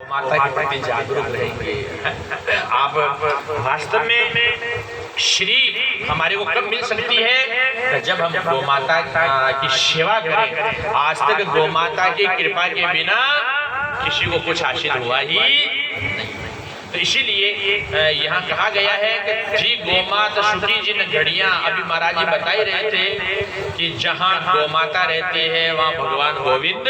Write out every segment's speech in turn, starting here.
माता के प्रति जागरूक रहेंगे। आप वास्तव में श्री हमारे को कब मिल सकती है? जब हम गौ माता की सेवा करें। आज तक गौ माता की कृपा के बिना किसी को कुछ हासिल हुआ ही नहीं। तो इसीलिए यहाँ कहा गया है कि जी गोमाता सुखी जिन घड़ियां, अभी महाराज जी बता ही रहे थे कि जहाँ गोमाता रहती है वहाँ भगवान गोविंद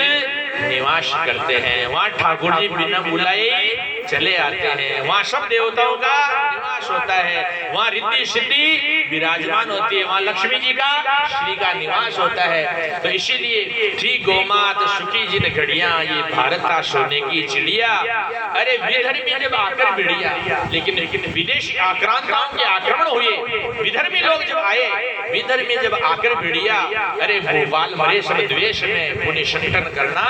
निवास करते हैं, वहाँ ठाकुर जी बिना बुलाए चले आते हैं, वहाँ सब देवताओं का निवास होता है, वहाँ रिद्धि सिद्धि विराजमान होती है, वहाँ लक्ष्मी जी का श्री का निवास होता है। तो इसीलिए जी गोमात सुखी जिन घड़ियां, ये भारत का सोने की चिड़िया। अरे विधर्मी जब आकर भिड़िया, लेकिन विदेशी आक्रांताओं के आक्रमण हुए, विधर्मी लोग जब आए, विधर्मी जब आकर भिड़िया, अरे भोपाल मरे सब द्वेष में पुण्य संकटन करना।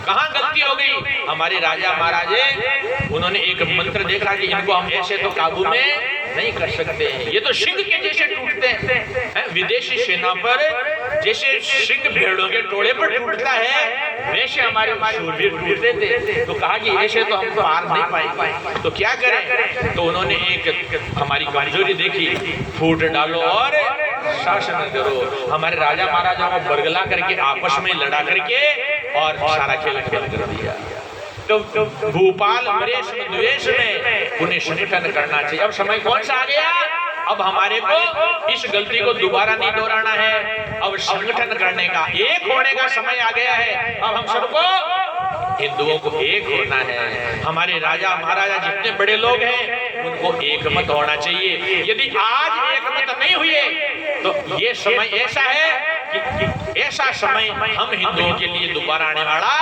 कहाँ गलती हो गई? हमारे राजा महाराजे उन्होंने एक मंत्र देखा कि इनको हम ऐसे तो काबू में नहीं कर सकते हैं, ये तो सिंह के जैसे टूटते हैं। विदेशी सेना पर जैसे सिंह भेड़ों के टोले पर टूटता है, वैसे हमारे शूरवीर टूटते थे। तो कहा कि ऐसे तो हम पार नहीं पाएंगे, तो क्या करें? तो उन्होंने एक हमारी कमजोरी देखी, फूट डालो और शासन करो। हमारे राजा महाराजा को बरगला करके आपस में लड़ा करके और सारा खेल खेल कर दिया। तो भोपाल मरेश द्वेष में पुण्य संगठन करना चाहिए। अब समय कौन सा आ गया? अब हमारे को इस गलती को दोबारा नहीं दोहराना है। अब संगठन करने का, एक होने का समय आ गया है। अब हम सबको हिंदुओं को एक होना है। हमारे राजा महाराजा जितने बड़े लोग हैं उनको एक मत होना चाहिए। यदि आज एक मत नहीं हुए तो ये समय ऐसा है कि ऐसा समय हम हिंदुओं के लिए दोबारा आने वाला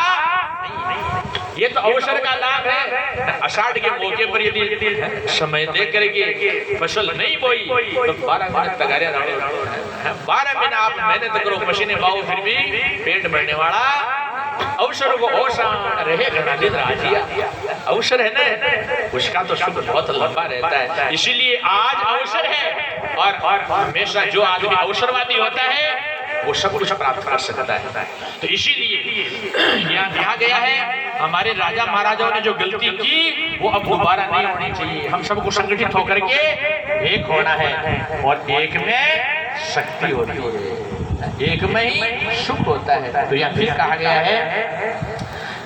नहीं। ये तो अवसर का लाभ है। आषाढ़ के मौके पर यदि समय दे करके फसल नहीं बोई तो 12 महीने तगारे 12 महीने आप मेहनत करो, पसीने बहाओ, फिर भी पेट भरने वाला अवसर को औसान रहे घना दिन राजिया। अवसर है ना, उसका तो सुख बहुत लंबा रहता है। इसीलिए आज अवसर है और हमेशा जो आदमी अवसरवादी होता है वो सब कुछ प्राप्त कर सकता है। तो इसीलिए यहाँ कहा गया है हमारे राजा महाराजाओं ने जो गलती की वो अब दोबारा नहीं होनी चाहिए। हम सबको संगठित होकर के एक होना है और एक में शक्ति होती है, एक में ही सुख होता है। तो यहाँ फिर कहा गया है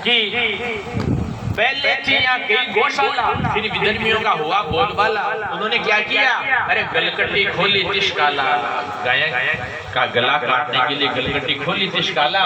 कि पहले थी यहाँ कई गौशाला, फिर विधर्मियों का हुआ बोलबाला। उन्होंने क्या किया? अरे गलकटी खोली तिशकाला, गाय का गला काटने के लिए गलकटी खोली तिशकाला।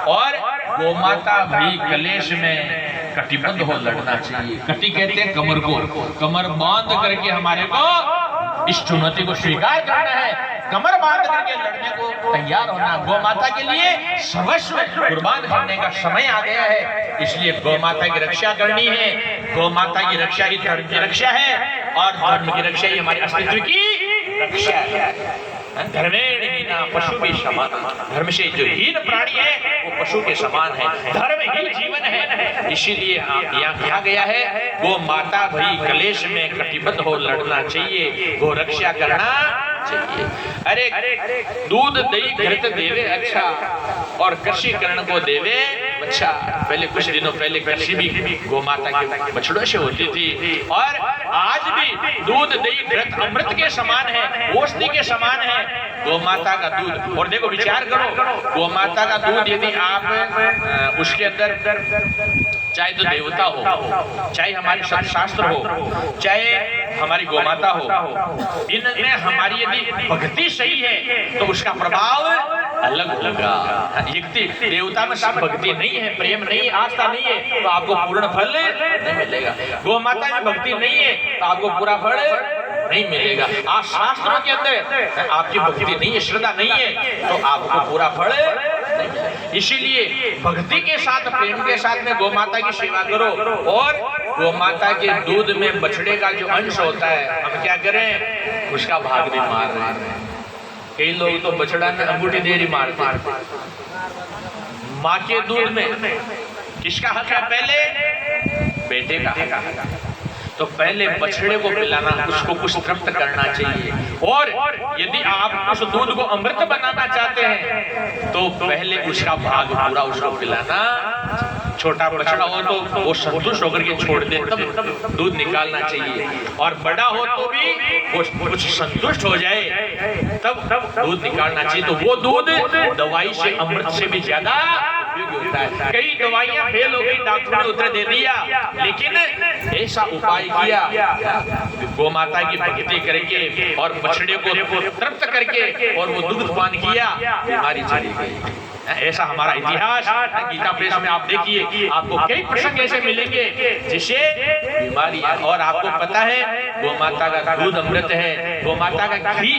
और गोमाता भी कलेश में कटिबद्ध हो लड़ना चाहिए। कटी कहते हैं कमर को, कमर बांध करके हमारे को इस चुनौती को स्वीकार करना है। कमर बांध करके लड़ने को तैयार होना। गौ माता के लिए सर्वस्व कुर्बान करने का समय आ गया है। इसलिए गौ माता की रक्षा करनी है। गौ माता की रक्षा ही धर्म की रक्षा है और धर्म की रक्षा ही हमारे अस्तित्व की रक्षा है। धर्मेण हीना पशु भी समान, धर्म से जो हीन प्राणी है वो पशु के समान है। धर्म ही जीवन है। इसीलिए यहाँ कहा गया है गौ माता भी कलेश में कटिबद्ध हो लड़ना चाहिए, गौ रक्षा करना चाहिए। अरे दूध दही घृत देवे अच्छा और कृषि करण को देवे अच्छा। पहले कुछ दिनों पहले कृषि भी गौ माता के बछड़ों से होती थी और आज भी दूध दही घृत अमृत के समान है, औषधि के समान है गौ माता का दूध। और देखो विचार करो, गौ माता का दूध यदि आप उसके अंदर चाहे तो देवता हो, चाहे हमारे शास्त्र हो, चाहे हमारी गोमाता हो, इनमें हमारी यदि भक्ति सही है तो उसका प्रभाव अलग होगा। यदि देवता में सब भक्ति नहीं है, प्रेम नहीं है, आस्था नहीं है तो आपको पूर्ण फल नहीं मिलेगा। गोमाता में भक्ति नहीं है तो आपको पूरा फल नहीं मिलेगा। आज शास्त्रों के अंदर आपकी भक्ति नहीं है, श्रद्धा नहीं है तो आपको पूरा फल नहीं मिलेगा। इसीलिए भक्ति के साथ, प्रेम के साथ में गौ माता की सेवा करो। और गौ माता के दूध में बछड़े का जो अंश होता है हम क्या करें, उसका भाग भी मार रहे हैं। कई लोग तो बछड़ा में अंगूठी देरी मारते हैं। माँ के दूध में किसका हक है? पहले बेटे का हक है। तो पहले बछड़े को पिलाना, उसको कुछ तृप्त करना चाहिए। और यदि आप उस दूध को अमृत बनाना चाहते हैं तो पहले उसका भाग पूरा उसको पिलाना। छोटा बछड़ा हो तो वो संतुष्ट होकर के छोड़ दे तब दूध निकालना चाहिए, और बड़ा हो तो भी वो कुछ संतुष्ट हो जाए तब दूध निकालना चाहिए। तो वो दूध दवाई से, अमृत से भी ज्यादा उपयोगी होता है। कई दवाइयां फेल हो गई, डॉक्टर ने उत्तर दे दिया, लेकिन ऐसा उपाय किया गौ माता की भक्ति करके और बछड़े को तृप्त करके और वो दूध पान किया, बीमारी चली गई। ऐसा हमारा इतिहास गीता प्रेस में आप देखिए, आपको कई प्रसंग ऐसे मिलेंगे जिससे बीमारी, और आपको पता है गौ माता का दूध अमृत है, गौ माता का घी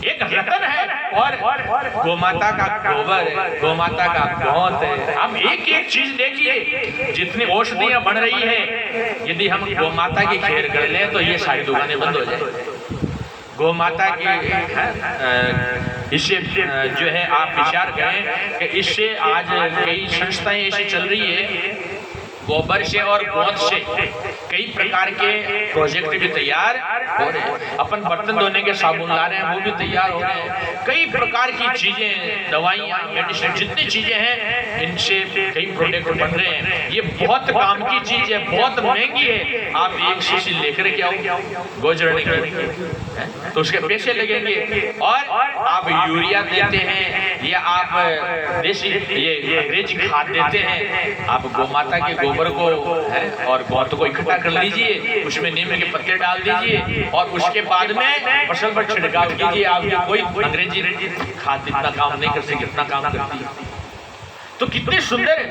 एक रतन है, और गौ माता का गोबर है, गौ माता का गोंत है। हम एक एक चीज देखिए, जितनी औषधियां बन रही है, यदि हम गौ माता की खेर कर लें तो ये सारी दुकानें बंद हो जाए। गौ माता की इससे जो है आप विचार करें कि इससे आज कई संस्थाएं ऐसी चल रही है, गोबर से और गोंद से कई प्रकार के प्रोजेक्ट भी तैयार हो रहे हैं। अपन बर्तन धोने के साबुन ला रहे हैं, वो भी तैयार हो रहे हैं। कई प्रकार की चीजें, दवाइयाँ, मेडिसिन, जितनी चीजें हैं, इनसे कई प्रोडक्ट बन रहे हैं। ये बहुत काम की चीज है, बहुत महंगी है। आप एक शीशी लेकर के आओ गोजरने की, तो उसके पैसे लगेंगे, और आप यूरिया देते हैं या आप देसी ये अंग्रेजी खाद देते हैं। आप गौ माता के गोबर को और गोंद को इकट्ठा कर लीजिए, उसमें नीम के पत्ते डाल दीजिए, और उसके बाद में फसल पर छिड़काव कीजिए। आपकी कोई अंग्रेजी खाद इतना काम नहीं कर सकती, इतना काम करती है। तो कितने सुंदर,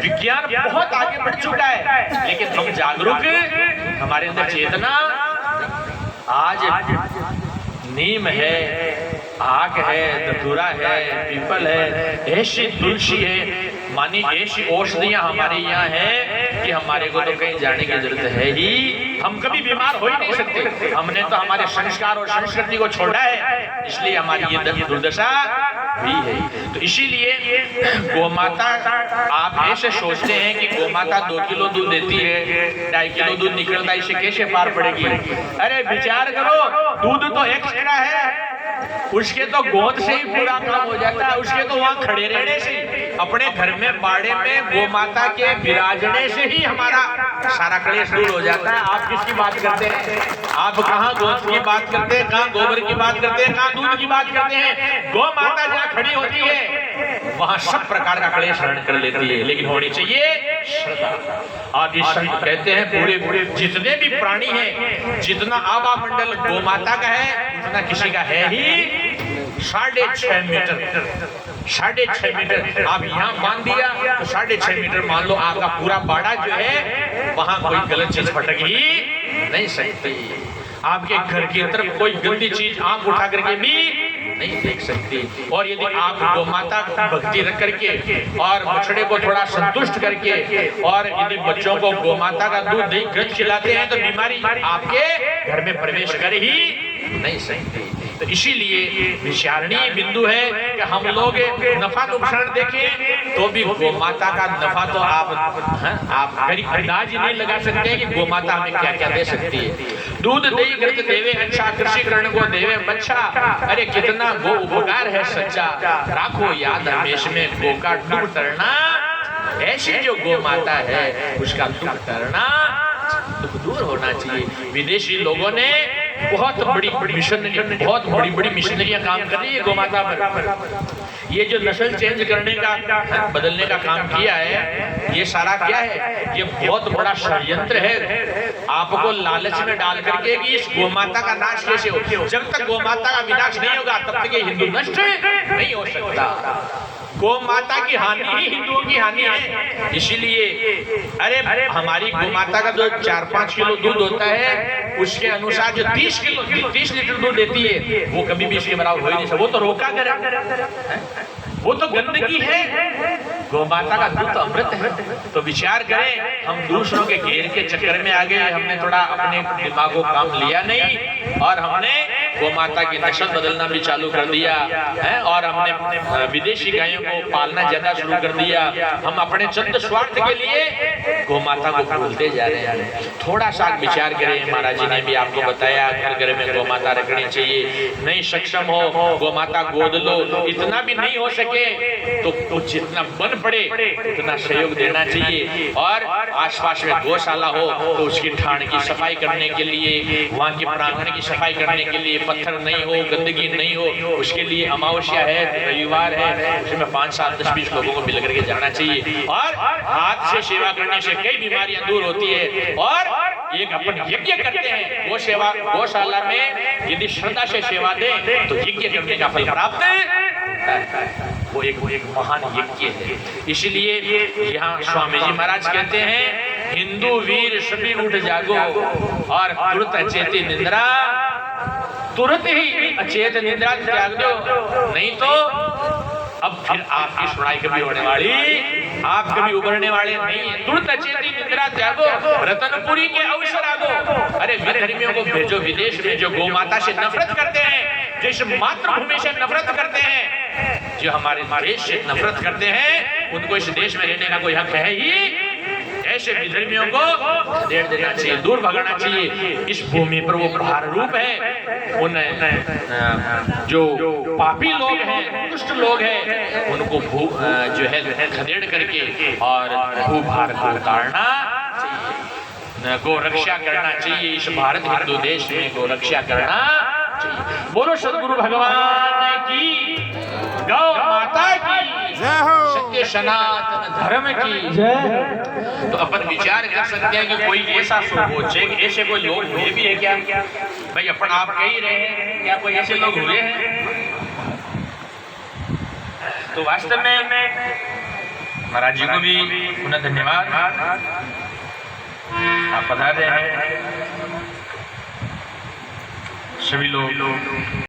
विज्ञान बहुत आगे बढ़ चुका है, लेकिन हम जागरूक, हमारे अंदर चेतना। आज नीम है, आक है, धतूरा है, पीपल है, ऐसी तुलसी है, मानी ऐसी औषधियां हमारे यहाँ है कि हमारे को तो कहीं जाने की जरूरत है ही। हम कभी बीमार हो ही नहीं सकते। हमने तो हमारे संस्कार और संस्कृति को छोड़ा है, इसलिए हमारी ये दुर्दशा हुई है। तो इसीलिए गौ माता, आप ऐसे सोचते हैं कि गौ माता 2 किलो दूध देती है, 2.5 किलो दूध निकलता है, इसे कैसे पार पड़ेगी? अरे विचार करो, दूध तो एक्स्ट्रा है, उसके तो गोद से ही पूरा काम हो जाता है। उसके तो वहाँ खड़े रहने से, अपने घर में बाड़े में गौ माता के विराजने से ही हमारा सारा क्लेश दूर हो जाता है। आप किसकी बात करते हैं? आप कहाँ गोद की बात करते हैं, कहाँ गोबर की बात करते हैं, कहाँ दूध की बात करते हैं? गौ माता जहाँ खड़ी होती है वहाँ सब प्रकार का क्लेश हरण कर लेती है, लेकिन होनी चाहिए श्रद्धा। आदि संत कहते हैं पूरे जितने भी प्राणी हैं, जितना आभा मंडल गौ माता का है, उतना किसी का है ही 6.5 मीटर। 6.5 मीटर आप यहाँ बांध दिया तो 6.5 मीटर मान लो आपका पूरा बाड़ा जो है, वहां कोई गलत चीज फटक ही नहीं सकती। आपके घर की तरफ कोई गंदी चीज आंख उठा करके भी नहीं देख सकती। और यदि आप गौ माता को भक्ति रख करके और बछड़े को थोड़ा संतुष्ट करके, और यदि बच्चों को गौ माता का दूध दही घृत खिलाते हैं, तो बीमारी आपके घर में प्रवेश कर ही नहीं सकती। तो इसीलिए विचारणीय बिंदु है कि हम लोग नफा नुकसान देखें तो भी गौ माता का नफा तो आप अंदाज ही नहीं लगा सकते हैं कि गौ माता हमें क्या क्या दे सकती है। दूध दही घृत देवे अच्छा, कृषि करण को देवे बच्चा। अरे कितना गो उपकार है सच्चा, राखो याद हमेश में गो का दुख तरना। ऐसी जो गौ माता है उसका दुख तरना, दुख दूर होना चाहिए। विदेशी लोगों ने बहुत बड़ी मिशनरियां काम कर रही है गौ माता पर। ये जो नस्ल चेंज करने का, बदलने का काम किया है, ये सारा क्या है? ये बहुत बड़ा षड्यंत्र है, आपको लालच में डाल करके कि इस गौ माता का नाश कैसे हो। जब तक गौ माता का विनाश नहीं होगा तब तक ये हिंदू नष्ट नहीं हो सकता। गौ माता की हानि ही हिंदुओं की हानि है। इसीलिए अरे हमारी गौ माता का जो 4-5 किलो दूध होता है, उसके अनुसार जो 30 लीटर दूध देती है, वो कभी भी इसके बराबर हो ही नहीं सकता। वो तो रोका करे, वो तो गंदगी है। गौ माता का दूध तो अमृत है। तो विचार करें, हम दूसरों के घेर के चक्कर में आ गए, हमने थोड़ा अपने दिमाग को काम लिया नहीं, और हमने गौ माता की नस्ल बदलना भी चालू कर दिया है, और हमने विदेशी गायों को पालना ज्यादा शुरू कर दिया। हम अपने चंद स्वार्थ के लिए गौ माता को भूलते जा रहे हैं। थोड़ा सा विचार करें, महाराज जी ने भी आपको बताया घर घर में गौ माता रखनी चाहिए। नहीं सक्षम हो गौ माता गोद लो, इतना भी नहीं हो सके तो जितना बन पड़े उतना सहयोग देना चाहिए। और आसपास में गौशाला हो तो उसकी ठाण की सफाई करने के लिए, वहाँ के प्रांगण की सफाई करने के लिए, पत्थर नहीं हो, गंदगी नहीं हो, उसके लिए अमावस्या है, रविवार है, उसमें 5, 7, 10, 20 लोगों को मिल करके जाना चाहिए। और हाथ से सेवा करने से कई बीमारियां दूर होती है। और एक अपन यज्ञ करते हैं वो सेवा, गौशाला में यदि श्रद्धा से सेवा दें तो यज्ञ करने का फल प्राप्त वो एक महान यज्ञ है। इसलिए यहाँ स्वामी जी महाराज कहते हैं, हिंदू वीर सभी उठ जागो और तुरंत अचेत निद्रा, तुरंत ही अचेत निद्रा त्याग दो, नहीं तो अब फिर आपकी सुनाई कभी होने वाली, आप कभी उभरने वाले नहीं है। तुरंत अचेती निद्रा त्यागो, रतनपुरी के अवसर आगो। अरे विधर्मियों को भेजो विदेश में, जो गौ माता से नफरत करते हैं, जो इस मातृभूमि से नफरत करते हैं, जो हमारे देश से नफरत करते हैं, उनको इस देश में रहने का कोई हक है ही? ऐसे विधर्मियों को खदेड़ देना चाहिए, दूर भगाना चाहिए। इस भूमि पर वो भार रूप है, उन जो पापी लोग हैं, दुष्ट लोग हैं, उनको जो है खदेड़ करके और भूभार को उतारना चाहिए, गौ रक्षा करना चाहिए। इस भारत हिंदू देश में गौ रक्षा करना चाहिए। बोलो सदगुरु भगवान की, गौ माता की जय हो, सत्य सनातन धर्म की जय। तो अपन विचार कर सकते हैं कि कोई ऐसा सोच है, ऐसे कोई लोग हुए भी है क्या? भाई अपन आप कह ही रहे हैं, क्या कोई ऐसे लोग हुए हैं? तो वास्तव में महाराज जी को भी पुनः धन्यवाद, आप पधार रहे हैं सभी लोग।